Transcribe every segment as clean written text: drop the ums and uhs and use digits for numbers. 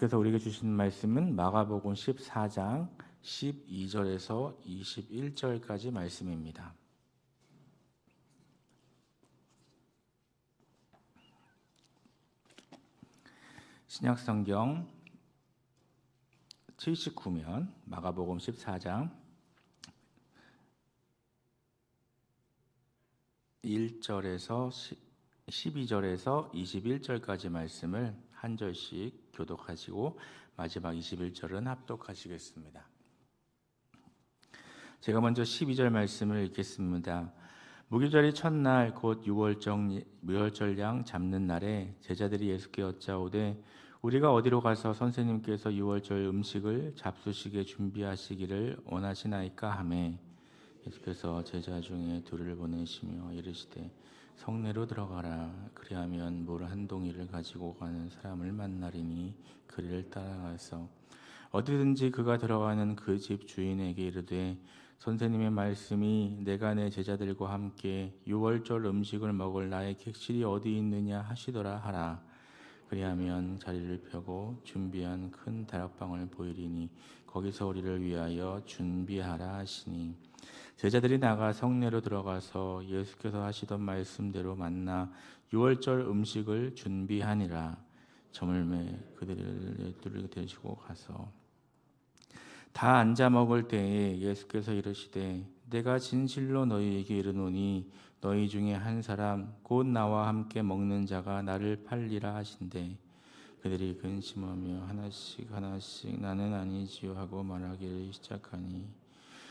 그래서 우리에게 주신 말씀은 마가복음 14장 12절에서 21절까지 말씀입니다. 신약성경 79면 마가복음 14장 1절에서 12절에서 21절까지 말씀을 한 절씩 교독하시고 마지막 21절은 합독하시겠습니다. 제가 먼저 12절 말씀을 읽겠습니다. 무교절의 첫날 곧 유월절 양 잡는 날에 제자들이 예수께 여짜오되 우리가 어디로 가서 선생님께서 유월절 음식을 잡수시게 준비하시기를 원하시나이까 하매 예수께서 제자 중에 둘을 보내시며 이르시되 성내로 들어가라. 그리하면 물 한 동이를 가지고 가는 사람을 만나리니 그를 따라가서 어디든지 그가 들어가는 그 집 주인에게 이르되 선생님의 말씀이 내가 내 제자들과 함께 유월절 음식을 먹을 나의 객실이 어디 있느냐 하시더라 하라. 그리하면 자리를 펴고 준비한 큰 다락방을 보이리니 거기서 우리를 위하여 준비하라 하시니 제자들이 나가 성내로 들어가서 예수께서 하시던 말씀대로 만나 유월절 음식을 준비하니라. 저물매 그들을 데리고 가서 다 앉아 먹을 때에 예수께서 이르시되 내가 진실로 너희에게 이르노니 너희 중에 한 사람 곧 나와 함께 먹는 자가 나를 팔리라 하신대 그들이 근심하며 하나씩 나는 아니지요 하고 말하기를 시작하니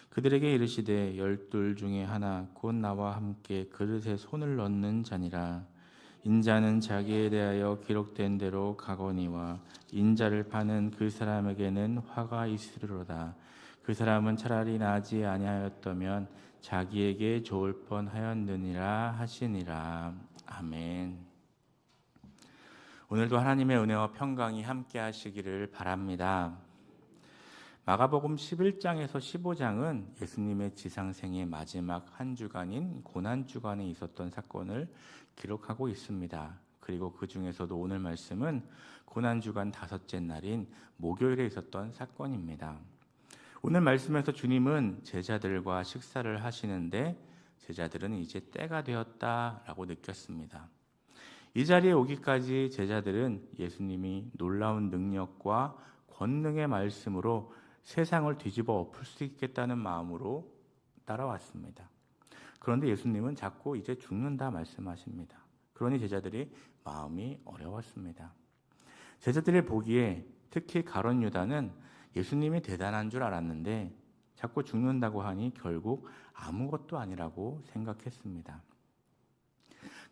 그들에게 이르시되 12 중에 하나 곧 나와 함께 그릇에 손을 넣는 자니라. 인자는 자기에 대하여 기록된 대로 가거니와 인자를 파는 그 사람에게는 화가 있으리로다. 그 사람은 차라리 나지 아니하였다면 자기에게 좋을 뻔하였느니라 하시니라. 아멘. 오늘도 하나님의 은혜와 평강이 함께 하시기를 바랍니다. 마가복음 11장에서 15장은 예수님의 지상생의 마지막 한 주간인 고난주간에 있었던 사건을 기록하고 있습니다. 그리고 그 중에서도 오늘 말씀은 고난주간 다섯째 날인 목요일에 있었던 사건입니다. 오늘 말씀에서 주님은 제자들과 식사를 하시는데 제자들은 이제 때가 되었다라고 느꼈습니다. 이 자리에 오기까지 제자들은 예수님이 놀라운 능력과 권능의 말씀으로 세상을 뒤집어 엎을 수 있겠다는 마음으로 따라왔습니다. 그런데 예수님은 자꾸 이제 죽는다 말씀하십니다. 그러니 제자들이 마음이 어려웠습니다. 제자들이 보기에 특히 가룟 유다는 예수님이 대단한 줄 알았는데 자꾸 죽는다고 하니 결국 아무것도 아니라고 생각했습니다.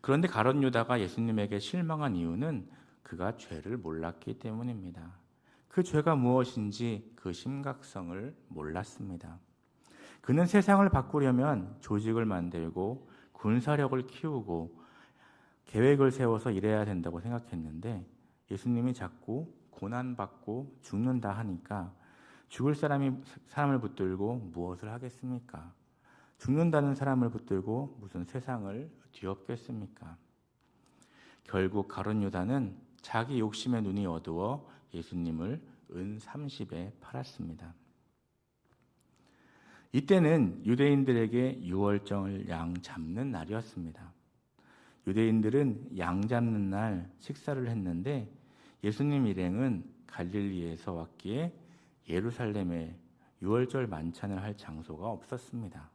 그런데 가룟 유다가 예수님에게 실망한 이유는 그가 죄를 몰랐기 때문입니다. 그 죄가 무엇인지 그 심각성을 몰랐습니다. 그는 세상을 바꾸려면 조직을 만들고 군사력을 키우고 계획을 세워서 일해야 된다고 생각했는데 예수님이 자꾸 고난받고 죽는다 하니까 죽을 사람을 붙들고 무엇을 하겠습니까? 죽는다는 사람을 붙들고 무슨 세상을 뒤엎겠습니까? 결국 가룟 유다는 자기 욕심의 눈이 어두워 예수님을 은 30에 팔았습니다. 이때는 유대인들에게 유월절 양 잡는 날이었습니다. 유대인들은 양 잡는 날 식사를 했는데 예수님 일행은 갈릴리에서 왔기에 예루살렘에 유월절 만찬을 할 장소가 없었습니다.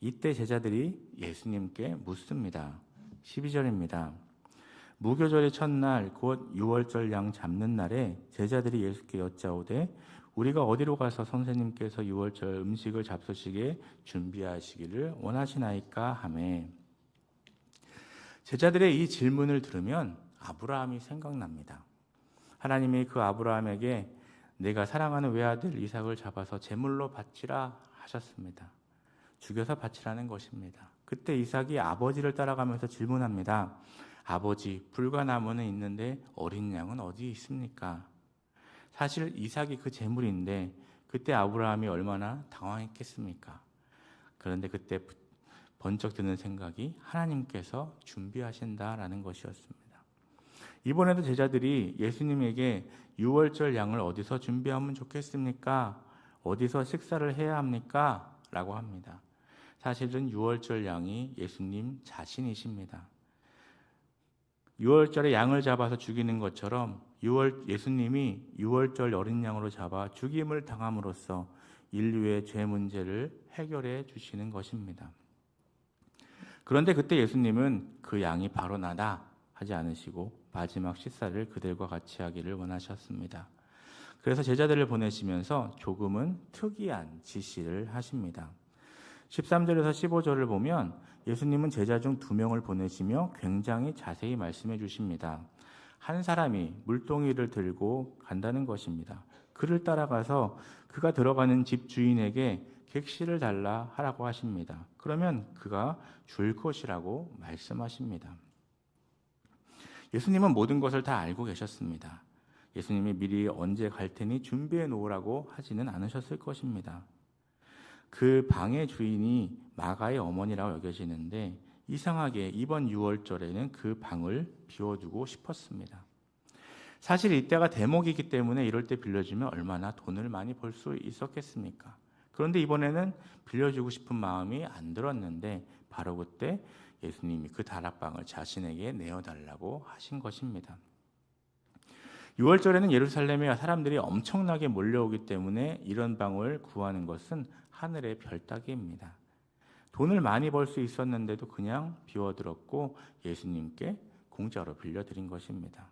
이때 제자들이 예수님께 묻습니다. 12절입니다. 무교절의 첫날 곧 유월절 양 잡는 날에 제자들이 예수께 여짜오되 우리가 어디로 가서 선생님께서 유월절 음식을 잡수시게 준비하시기를 원하시나이까 하매 제자들의 이 질문을 들으면 아브라함이 생각납니다. 하나님이 그 아브라함에게 내가 사랑하는 외아들 이삭을 잡아서 제물로 바치라 하셨습니다. 죽여서 바치라는 것입니다. 그때 이삭이 아버지를 따라가면서 질문합니다. 아버지, 불과 나무는 있는데 어린 양은 어디 있습니까? 사실 이삭이 그 제물인데 그때 아브라함이 얼마나 당황했겠습니까? 그런데 그때 번쩍 드는 생각이 하나님께서 준비하신다라는 것이었습니다. 이번에도 제자들이 예수님에게 유월절 양을 어디서 준비하면 좋겠습니까? 어디서 식사를 해야 합니까? 라고 합니다. 사실은 유월절 양이 예수님 자신이십니다. 유월절에 양을 잡아서 죽이는 것처럼 예수님이 유월절 어린 양으로 잡아 죽임을 당함으로써 인류의 죄 문제를 해결해 주시는 것입니다. 그런데 그때 예수님은 그 양이 바로 나다 하지 않으시고 마지막 식사를 그들과 같이 하기를 원하셨습니다. 그래서 제자들을 보내시면서 조금은 특이한 지시를 하십니다. 13절에서 15절을 보면 예수님은 제자 중 2명을 보내시며 굉장히 자세히 말씀해 주십니다. 한 사람이 물동이를 들고 간다는 것입니다. 그를 따라가서 그가 들어가는 집 주인에게 객실을 달라 하라고 하십니다. 그러면 그가 줄 것이라고 말씀하십니다. 예수님은 모든 것을 다 알고 계셨습니다. 예수님이 미리 언제 갈 테니 준비해 놓으라고 하지는 않으셨을 것입니다. 그 방의 주인이 마가의 어머니라고 여겨지는데 이상하게 이번 유월절에는 그 방을 비워두고 싶었습니다. 사실 이때가 대목이기 때문에 이럴 때 빌려주면 얼마나 돈을 많이 벌 수 있었겠습니까? 그런데 이번에는 빌려주고 싶은 마음이 안 들었는데 바로 그때 예수님이 그 다락방을 자신에게 내어달라고 하신 것입니다. 6월절에는 예루살렘에 사람들이 엄청나게 몰려오기 때문에 이런 방을 구하는 것은 하늘의 별 따기입니다. 돈을 많이 벌 수 있었는데도 그냥 비워들었고 예수님께 공짜로 빌려드린 것입니다.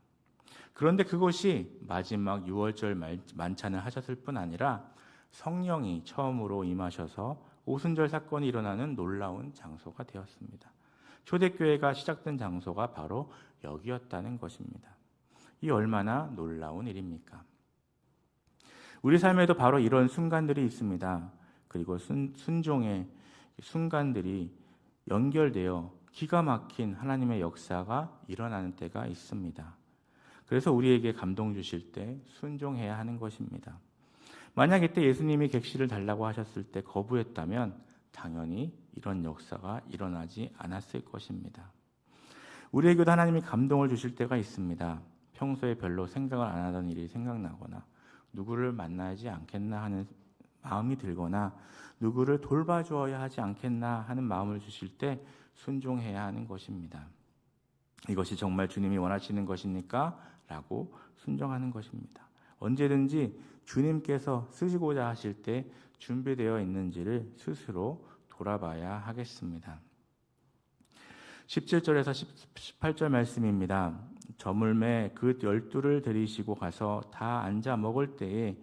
그런데 그곳이 마지막 6월절 만찬을 하셨을 뿐 아니라 성령이 처음으로 임하셔서 오순절 사건이 일어나는 놀라운 장소가 되었습니다. 초대교회가 시작된 장소가 바로 여기였다는 것입니다. 이 얼마나 놀라운 일입니까? 우리 삶에도 바로 이런 순간들이 있습니다. 그리고 순종의 순간들이 연결되어 기가 막힌 하나님의 역사가 일어나는 때가 있습니다. 그래서 우리에게 감동 주실 때 순종해야 하는 것입니다. 만약 이때 예수님이 객실을 달라고 하셨을 때 거부했다면 당연히 이런 역사가 일어나지 않았을 것입니다. 우리에게도 하나님이 감동을 주실 때가 있습니다. 평소에 별로 생각을 안 하던 일이 생각나거나 누구를 만나지 않겠나 하는 마음이 들거나 누구를 돌봐주어야 하지 않겠나 하는 마음을 주실 때 순종해야 하는 것입니다. 이것이 정말 주님이 원하시는 것입니까? 라고 순종하는 것입니다. 언제든지 주님께서 쓰시고자 하실 때 준비되어 있는지를 스스로 돌아봐야 하겠습니다. 17절에서 18절 말씀입니다. 저물매 그 12를 데리시고 가서 다 앉아 먹을 때에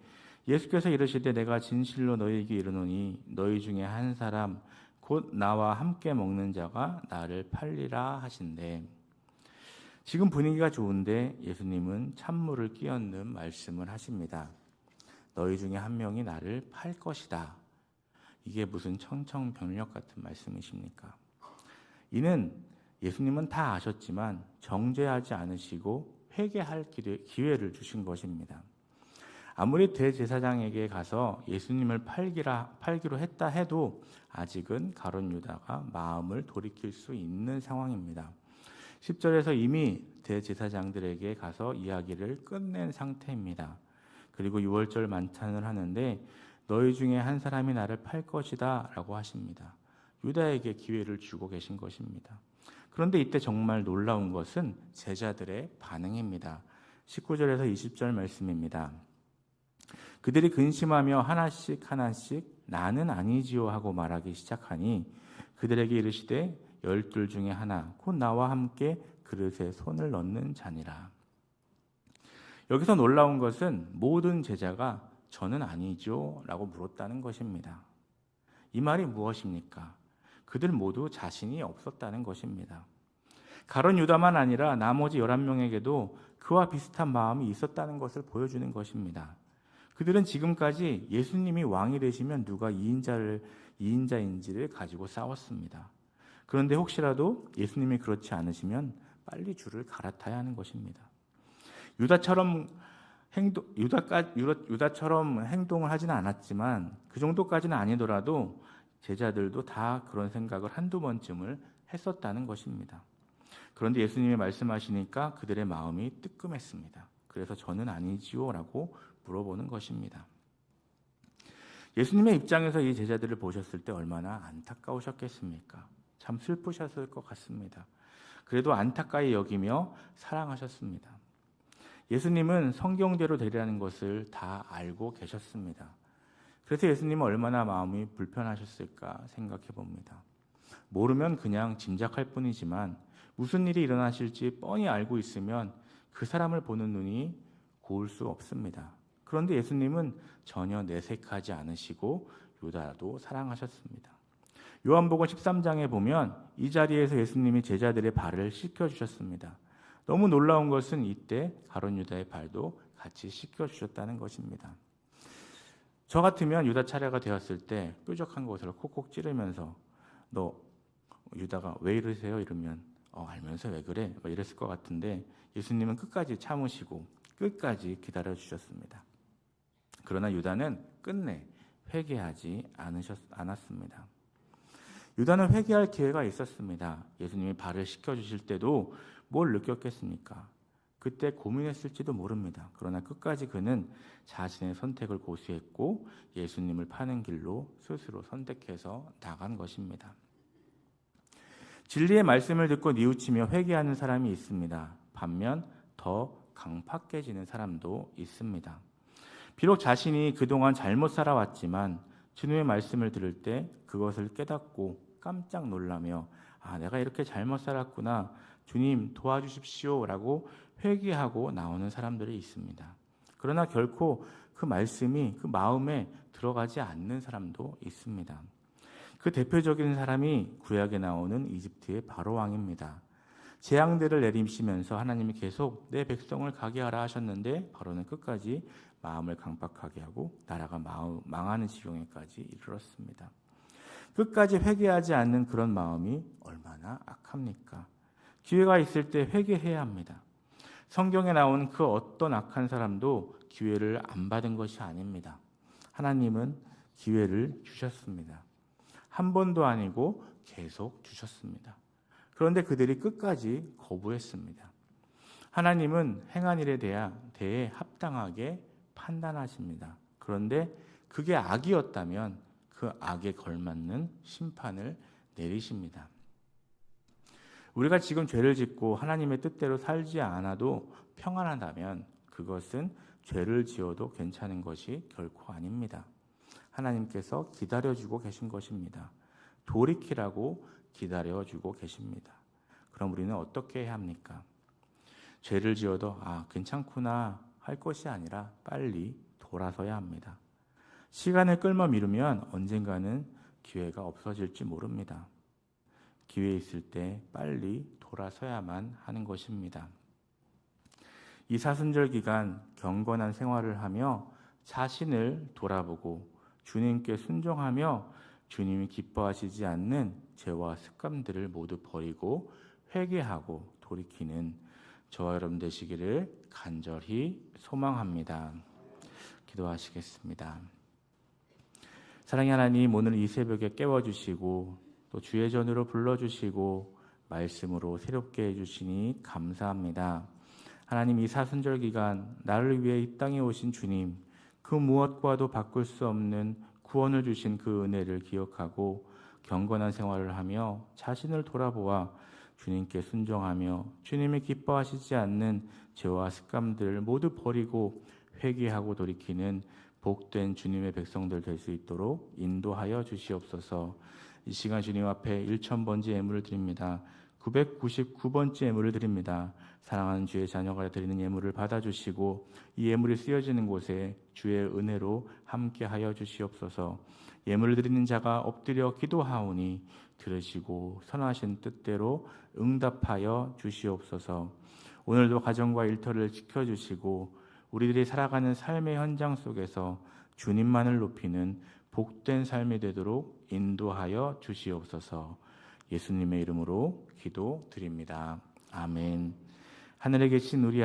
예수께서 이르시되 내가 진실로 너희에게 이르노니 너희 중에 한 사람 곧 나와 함께 먹는 자가 나를 팔리라 하신대. 지금 분위기가 좋은데 예수님은 찬물을 끼얹는 말씀을 하십니다. 너희 중에 한 명이 나를 팔 것이다. 이게 무슨 청천벽력 같은 말씀이십니까? 이는 예수님은 다 아셨지만 정죄하지 않으시고 회개할 기회를 주신 것입니다. 아무리 대제사장에게 가서 예수님을 팔기로 했다 해도 아직은 가룟 유다가 마음을 돌이킬 수 있는 상황입니다. 10절에서 이미 대제사장들에게 가서 이야기를 끝낸 상태입니다. 그리고 6월절 만찬을 하는데 너희 중에 한 사람이 나를 팔 것이다 라고 하십니다. 유다에게 기회를 주고 계신 것입니다. 그런데 이때 정말 놀라운 것은 제자들의 반응입니다. 19절에서 20절 말씀입니다. 그들이 근심하며 하나씩 나는 아니지요 하고 말하기 시작하니 그들에게 이르시되 12 중에 하나 곧 나와 함께 그릇에 손을 넣는 자니라. 여기서 놀라운 것은 모든 제자가 저는 아니죠 라고 물었다는 것입니다. 이 말이 무엇입니까? 그들 모두 자신이 없었다는 것입니다. 가룟 유다만 아니라 나머지 11명에게도 그와 비슷한 마음이 있었다는 것을 보여주는 것입니다. 그들은 지금까지 예수님이 왕이 되시면 누가 이인자인지를 가지고 싸웠습니다. 그런데 혹시라도 예수님이 그렇지 않으시면 빨리 줄을 갈아타야 하는 것입니다. 유다처럼 행동을 하지는 않았지만 그 정도까지는 아니더라도 제자들도 다 그런 생각을 한두 번쯤을 했었다는 것입니다. 그런데 예수님이 말씀하시니까 그들의 마음이 뜨끔했습니다. 그래서 저는 아니지요? 라고 물어보는 것입니다. 예수님의 입장에서 이 제자들을 보셨을 때 얼마나 안타까우셨겠습니까? 참 슬프셨을 것 같습니다. 그래도 안타까이 여기며 사랑하셨습니다. 예수님은 성경대로 되리라는 것을 다 알고 계셨습니다. 그래서 예수님은 얼마나 마음이 불편하셨을까 생각해 봅니다. 모르면 그냥 짐작할 뿐이지만 무슨 일이 일어나실지 뻔히 알고 있으면 그 사람을 보는 눈이 고울 수 없습니다. 그런데 예수님은 전혀 내색하지 않으시고 유다도 사랑하셨습니다. 요한복음 13장에 보면 이 자리에서 예수님이 제자들의 발을 씻겨주셨습니다. 너무 놀라운 것은 이때 가룟 유다의 발도 같이 씻겨주셨다는 것입니다. 저 같으면 유다 차례가 되었을 때 뾰족한 것을 콕콕 찌르면서 너 유다가 왜 이러세요? 이러면 알면서 왜 그래? 이랬을 것 같은데 예수님은 끝까지 참으시고 끝까지 기다려주셨습니다. 그러나 유다는 끝내 회개하지 않았습니다. 유다는 회개할 기회가 있었습니다. 예수님이 발을 씻겨주실 때도 뭘 느꼈겠습니까? 그때 고민했을지도 모릅니다. 그러나 끝까지 그는 자신의 선택을 고수했고 예수님을 파는 길로 스스로 선택해서 나간 것입니다. 진리의 말씀을 듣고 뉘우치며 회개하는 사람이 있습니다. 반면 더 강팍해지는 사람도 있습니다. 비록 자신이 그동안 잘못 살아왔지만 주님의 말씀을 들을 때 그것을 깨닫고 깜짝 놀라며 내가 이렇게 잘못 살았구나. 주님 도와주십시오 라고 회개하고 나오는 사람들이 있습니다. 그러나 결코 그 말씀이 그 마음에 들어가지 않는 사람도 있습니다. 그 대표적인 사람이 구약에 나오는 이집트의 바로 왕입니다. 재앙들을 내리시면서 하나님이 계속 내 백성을 가게 하라 하셨는데 바로는 끝까지 마음을 강박하게 하고 나라가 망하는 지경에까지 이르렀습니다. 끝까지 회개하지 않는 그런 마음이 얼마나 악합니까? 기회가 있을 때 회개해야 합니다. 성경에 나온 그 어떤 악한 사람도 기회를 안 받은 것이 아닙니다. 하나님은 기회를 주셨습니다. 한 번도 아니고 계속 주셨습니다. 그런데 그들이 끝까지 거부했습니다. 하나님은 행한 일에 대해 합당하게 판단하십니다. 그런데 그게 악이었다면 그 악에 걸맞는 심판을 내리십니다. 우리가 지금 죄를 짓고 하나님의 뜻대로 살지 않아도 평안하다면 그것은 죄를 지어도 괜찮은 것이 결코 아닙니다. 하나님께서 기다려주고 계신 것입니다. 돌이키라고 기다려주고 계십니다. 그럼 우리는 어떻게 해야 합니까? 죄를 지어도 괜찮구나 할 것이 아니라 빨리 돌아서야 합니다. 시간을 끌며 미루면 언젠가는 기회가 없어질지 모릅니다. 기회 있을 때 빨리 돌아서야만 하는 것입니다. 이 사순절 기간 경건한 생활을 하며 자신을 돌아보고 주님께 순종하며 주님이 기뻐하시지 않는 죄와 습관들을 모두 버리고 회개하고 돌이키는 저와 여러분 되시기를 간절히 소망합니다. 기도하시겠습니다. 사랑의 하나님, 오늘 이 새벽에 깨워주시고 또 주의 전으로 불러주시고 말씀으로 새롭게 해주시니 감사합니다. 하나님, 이 사순절 기간 나를 위해 이 땅에 오신 주님, 그 무엇과도 바꿀 수 없는 구원을 주신 그 은혜를 기억하고 경건한 생활을 하며 자신을 돌아보아 주님께 순종하며 주님이 기뻐하시지 않는 죄와 습관들을 모두 버리고 회개하고 돌이키는 복된 주님의 백성들 될 수 있도록 인도하여 주시옵소서. 이 시간 주님 앞에 1000번째 예물을 드립니다. 999번째 예물을 드립니다. 사랑하는 주의 자녀가 드리는 예물을 받아주시고 이 예물이 쓰여지는 곳에 주의 은혜로 함께하여 주시옵소서. 예물을 드리는 자가 엎드려 기도하오니 들으시고 선하신 뜻대로 응답하여 주시옵소서. 오늘도 가정과 일터를 지켜주시고 우리들이 살아가는 삶의 현장 속에서 주님만을 높이는 복된 삶이 되도록 인도하여 주시옵소서. 예수님의 이름으로 기도드립니다. 아멘. 하늘에 계신 우리 아버지,